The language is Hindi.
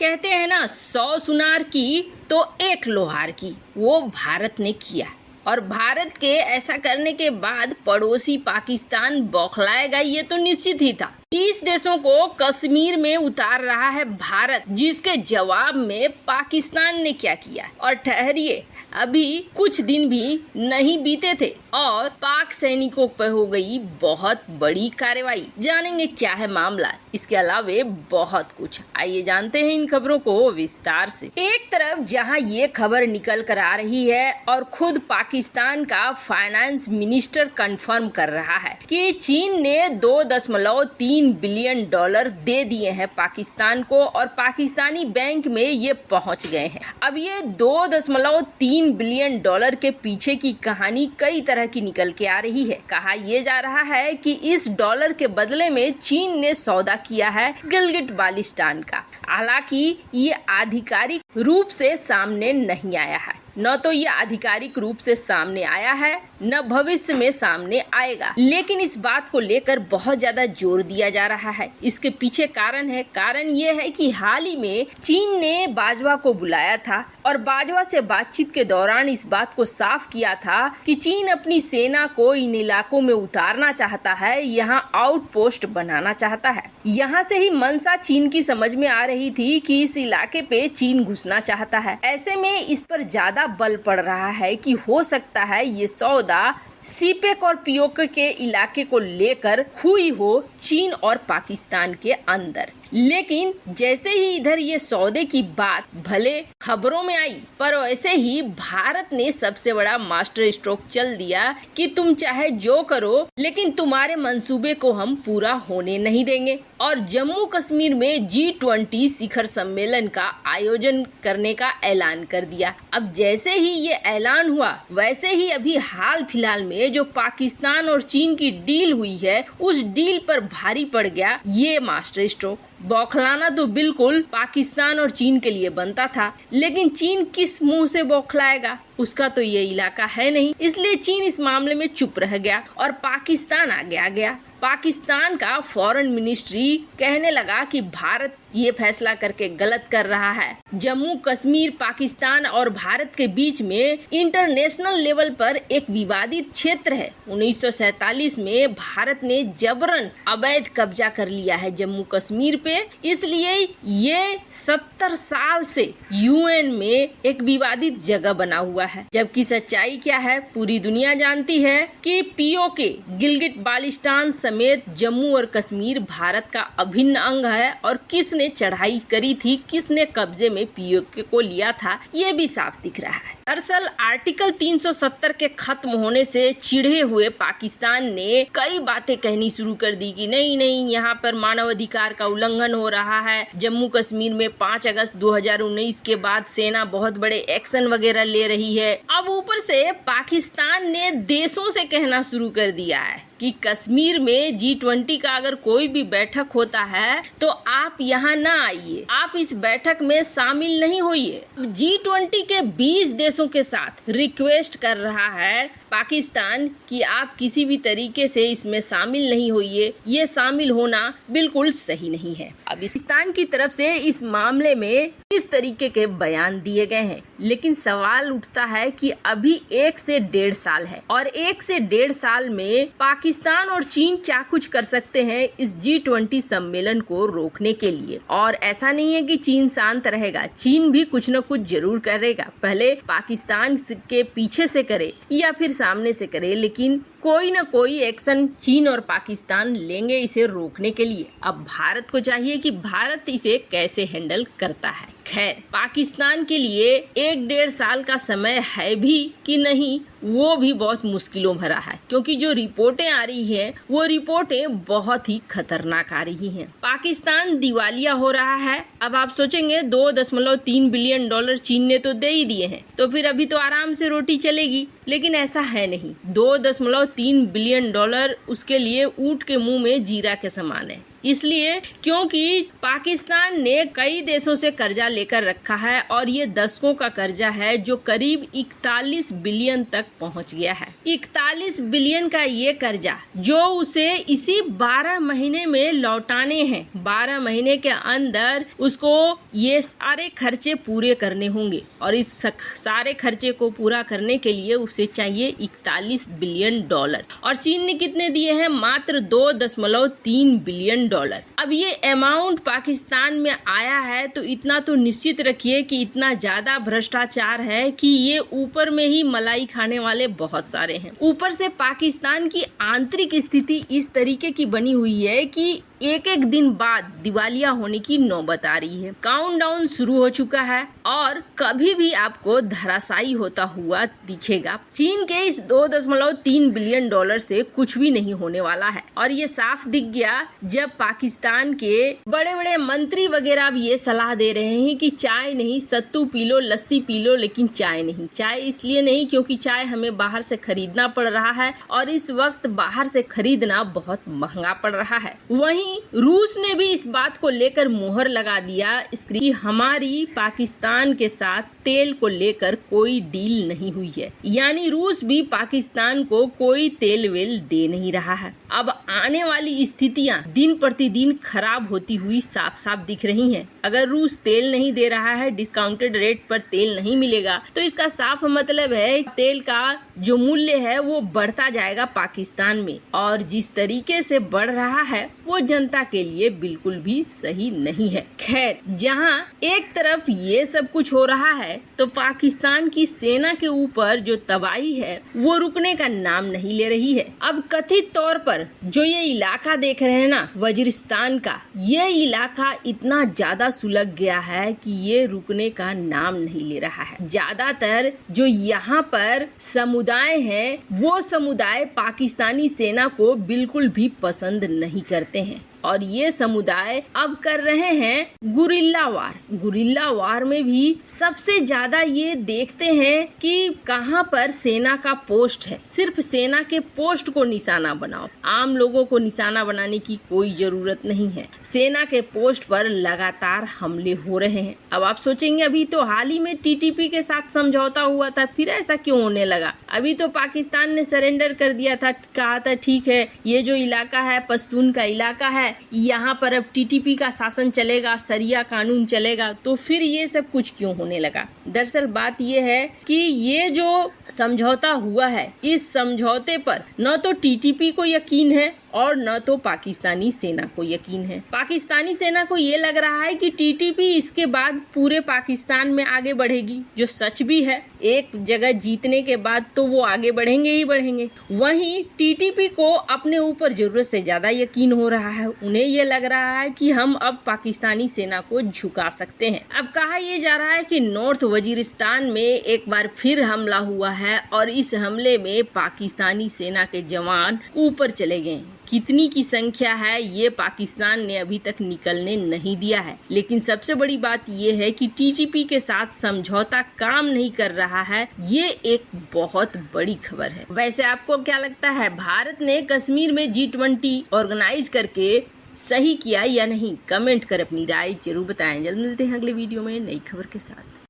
कहते हैं ना, 100 सुनार की तो एक लोहार की, वो भारत ने किया। और भारत के ऐसा करने के बाद पड़ोसी पाकिस्तान बौखलाएगा, ये तो निश्चित ही था। 30 देशों को कश्मीर में उतार रहा है भारत, जिसके जवाब में पाकिस्तान ने क्या किया। और ठहरिए, अभी कुछ दिन भी नहीं बीते थे और पाक सैनिकों पर हो गई बहुत बड़ी कार्रवाई। जानेंगे क्या है मामला, इसके अलावे बहुत कुछ। आइए जानते हैं इन खबरों को विस्तार से। एक तरफ जहां ये खबर निकल कर आ रही है और खुद पाकिस्तान का फाइनेंस मिनिस्टर कंफर्म कर रहा है कि चीन ने 2.3 बिलियन डॉलर दे दिए हैं पाकिस्तान को और पाकिस्तानी बैंक में ये पहुंच गए हैं। अब ये 2.3 बिलियन डॉलर के पीछे की कहानी कई तरह की निकल के आ रही है। कहा यह जा रहा है कि इस डॉलर के बदले में चीन ने सौदा किया है गिलगिट बाल्टिस्तान का। हालांकि ये आधिकारिक रूप से सामने नहीं आया है, न तो ये आधिकारिक रूप से सामने आया है न भविष्य में सामने आएगा, लेकिन इस बात को लेकर बहुत ज्यादा जोर दिया जा रहा है। इसके पीछे कारण ये है कि हाल ही में चीन ने बाजवा को बुलाया था और बाजवा से बातचीत के दौरान इस बात को साफ किया था कि चीन अपनी सेना को इन इलाकों में उतारना चाहता है, यहाँ आउटपोस्ट बनाना चाहता है। यहाँ से ही मंशा चीन की समझ में आ रही थी कि इस इलाके पे चीन घुसना चाहता है। ऐसे में इस पर ज्यादा बल पड़ रहा है कि हो सकता है ये सौदा सीपेक और पीओक के इलाके को लेकर हुई हो चीन और पाकिस्तान के अंदर। लेकिन जैसे ही इधर ये सौदे की बात भले खबरों में आई, पर वैसे ही भारत ने सबसे बड़ा मास्टर स्ट्रोक चल दिया कि तुम चाहे जो करो, लेकिन तुम्हारे मंसूबे को हम पूरा होने नहीं देंगे। और जम्मू कश्मीर में G20 शिखर सम्मेलन का आयोजन करने का ऐलान कर दिया। अब जैसे ही ये ऐलान हुआ, वैसे ही अभी हाल फिलहाल में जो पाकिस्तान और चीन की डील हुई है, उस डील पर भारी पड़ गया ये मास्टर स्ट्रोक। बौखलाना तो बिल्कुल पाकिस्तान और चीन के लिए बनता था, लेकिन चीन किस मुंह से बौखलाएगा, उसका तो ये इलाका है नहीं। इसलिए चीन इस मामले में चुप रह गया और पाकिस्तान आगे आ गया। पाकिस्तान का फॉरेन मिनिस्ट्री कहने लगा कि भारत ये फैसला करके गलत कर रहा है। जम्मू कश्मीर पाकिस्तान और भारत के बीच में इंटरनेशनल लेवल पर एक विवादित क्षेत्र है। 1947 में भारत ने जबरन अवैध कब्जा कर लिया है जम्मू कश्मीर पे, इसलिए ये 70 साल से UN में एक विवादित जगह बना हुआ है। जबकि सच्चाई क्या है, पूरी दुनिया जानती है कि POK गिलगिट बाल्टिस्तान समेत जम्मू और कश्मीर भारत का अभिन्न अंग है और किसने चढ़ाई करी थी, किसने कब्जे में POK को लिया था, ये भी साफ दिख रहा है। दरअसल आर्टिकल 370 के खत्म होने से चिढ़े हुए पाकिस्तान ने कई बातें कहनी शुरू कर दी कि नहीं, यहाँ पर मानव अधिकार का उल्लंघन हो रहा है। जम्मू कश्मीर में 5 अगस्त 2019 के बाद सेना बहुत बड़े एक्शन वगैरह ले रही है। अब ऊपर से पाकिस्तान ने देशों से कहना शुरू कर दिया है कि कश्मीर में G20 का अगर कोई भी बैठक होता है तो आप यहाँ ना आइए, आप इस बैठक में शामिल नहीं होइए। G20 के 20 देशों के साथ रिक्वेस्ट कर रहा है पाकिस्तान कि आप किसी भी तरीके से इसमें शामिल नहीं होइए, ये शामिल होना बिल्कुल सही नहीं है। अब पाकिस्तान की तरफ से इस मामले में इस तरीके के बयान दिए गए हैं, लेकिन सवाल उठता है कि अभी 1 से 1.5 साल है और 1 से 1.5 साल में पाकिस्तान और चीन क्या कुछ कर सकते हैं इस G20 सम्मेलन को रोकने के लिए। और ऐसा नहीं है कि चीन शांत रहेगा, चीन भी कुछ न कुछ जरूर करेगा। पहले पाकिस्तान के पीछे से करे या फिर सामने से करे, लेकिन कोई न कोई एक्शन चीन और पाकिस्तान लेंगे इसे रोकने के लिए। अब भारत को चाहिए कि भारत इसे कैसे हैंडल करता है। खैर, पाकिस्तान के लिए 1-1.5 साल का समय है भी कि नहीं, वो भी बहुत मुश्किलों भरा है, क्योंकि जो रिपोर्टें आ रही हैं वो रिपोर्टें बहुत ही खतरनाक आ रही हैं। पाकिस्तान दिवालिया हो रहा है। अब आप सोचेंगे 2.3 बिलियन डॉलर चीन ने तो दे ही दिए हैं, तो फिर अभी तो आराम से रोटी चलेगी, लेकिन ऐसा है नहीं। 2.3 बिलियन डॉलर उसके लिए ऊंट के मुंह में जीरा के समान है। इसलिए क्योंकि पाकिस्तान ने कई देशों से कर्जा लेकर रखा है और ये दशकों का कर्जा है जो करीब 41 बिलियन तक पहुंच गया है। 41 बिलियन का ये कर्जा जो उसे इसी 12 महीने में लौटाने हैं। 12 महीने के अंदर उसको ये सारे खर्चे पूरे करने होंगे और इस सारे खर्चे को पूरा करने के लिए उसे चाहिए 41 बिलियन डॉलर। और चीन ने कितने दिए हैं? मात्र 2.3 बिलियन डॉलर। अब ये अमाउंट पाकिस्तान में आया है तो इतना तो निश्चित रखिए कि इतना ज्यादा भ्रष्टाचार है कि ये ऊपर में ही मलाई खाने वाले बहुत सारे हैं। ऊपर से पाकिस्तान की आंतरिक स्थिति इस तरीके की बनी हुई है कि एक एक दिन बाद दिवालिया होने की नौबत आ रही है। काउंटडाउन शुरू हो चुका है और कभी भी आपको धराशायी होता हुआ दिखेगा। चीन के इस 2.3 बिलियन डॉलर से कुछ भी नहीं होने वाला है और ये साफ दिख गया जब पाकिस्तान के बड़े बड़े मंत्री वगैरह भी ये सलाह दे रहे हैं कि चाय नहीं, सत्तू पी लो, लस्सी पी लो, लेकिन चाय नहीं। चाय इसलिए नहीं क्योंकि चाय हमें बाहर से खरीदना पड़ रहा है और इस वक्त बाहर से खरीदना बहुत महंगा पड़ रहा है। वहीं रूस ने भी इस बात को लेकर मोहर लगा दिया कि हमारी पाकिस्तान के साथ तेल को लेकर कोई डील नहीं हुई है, यानी रूस भी पाकिस्तान को कोई तेल वेल दे नहीं रहा है। अब आने वाली स्थितियां दिन प्रतिदिन खराब होती हुई साफ साफ दिख रही हैं। अगर रूस तेल नहीं दे रहा है, डिस्काउंटेड रेट पर तेल नहीं मिलेगा, तो इसका साफ मतलब है तेल का जो मूल्य है वो बढ़ता जाएगा पाकिस्तान में और जिस तरीके से बढ़ रहा है वो जनता के लिए बिल्कुल भी सही नहीं है। खैर, जहां एक तरफ ये सब कुछ हो रहा है तो पाकिस्तान की सेना के ऊपर जो तबाही है वो रुकने का नाम नहीं ले रही है। अब कथित तौर पर जो ये इलाका देख रहे हैं ना, वजीरिस्तान का, ये इलाका इतना ज्यादा सुलग गया है कि ये रुकने का नाम नहीं ले रहा है। ज्यादातर जो यहाँ पर समुदाय हैं वो समुदाय पाकिस्तानी सेना को बिल्कुल भी पसंद नहीं करते हैं और ये समुदाय अब कर रहे हैं गुरिल्ला वार। गुरिल्ला वार में भी सबसे ज्यादा ये देखते हैं कि कहां पर सेना का पोस्ट है। सिर्फ सेना के पोस्ट को निशाना बनाओ, आम लोगों को निशाना बनाने की कोई जरूरत नहीं है। सेना के पोस्ट पर लगातार हमले हो रहे हैं। अब आप सोचेंगे अभी तो हाल ही में टीटीपी के साथ समझौता हुआ था, फिर ऐसा क्यों होने लगा? अभी तो पाकिस्तान ने सरेंडर कर दिया था, कहा था ठीक है ये जो इलाका है पश्तून का इलाका है, यहाँ पर अब टीटीपी का शासन चलेगा, शरिया कानून चलेगा, तो फिर ये सब कुछ क्यों होने लगा? दरअसल बात ये है कि ये जो समझौता हुआ है, इस समझौते पर न तो टीटीपी को यकीन है और न तो पाकिस्तानी सेना को यकीन है। पाकिस्तानी सेना को ये लग रहा है कि टीटीपी इसके बाद पूरे पाकिस्तान में आगे बढ़ेगी, जो सच भी है। एक जगह जीतने के बाद तो वो आगे बढ़ेंगे ही बढ़ेंगे। वहीं टीटीपी को अपने ऊपर जरूरत से ज्यादा यकीन हो रहा है। उन्हें ये लग रहा है कि हम अब पाकिस्तानी सेना को झुका सकते हैं। अब कहा यह जा रहा है कि नॉर्थ वजीरिस्तान में एक बार फिर हमला हुआ है और इस हमले में पाकिस्तानी सेना के जवान ऊपर चले गए। कितनी की संख्या है ये पाकिस्तान ने अभी तक निकलने नहीं दिया है, लेकिन सबसे बड़ी बात ये है कि टीटीपी के साथ समझौता काम नहीं कर रहा है। ये एक बहुत बड़ी खबर है। वैसे आपको क्या लगता है, भारत ने कश्मीर में G20 ऑर्गेनाइज करके सही किया या नहीं? कमेंट कर अपनी राय जरूर बताएं। जल्द मिलते हैं अगले वीडियो में नई खबर के साथ।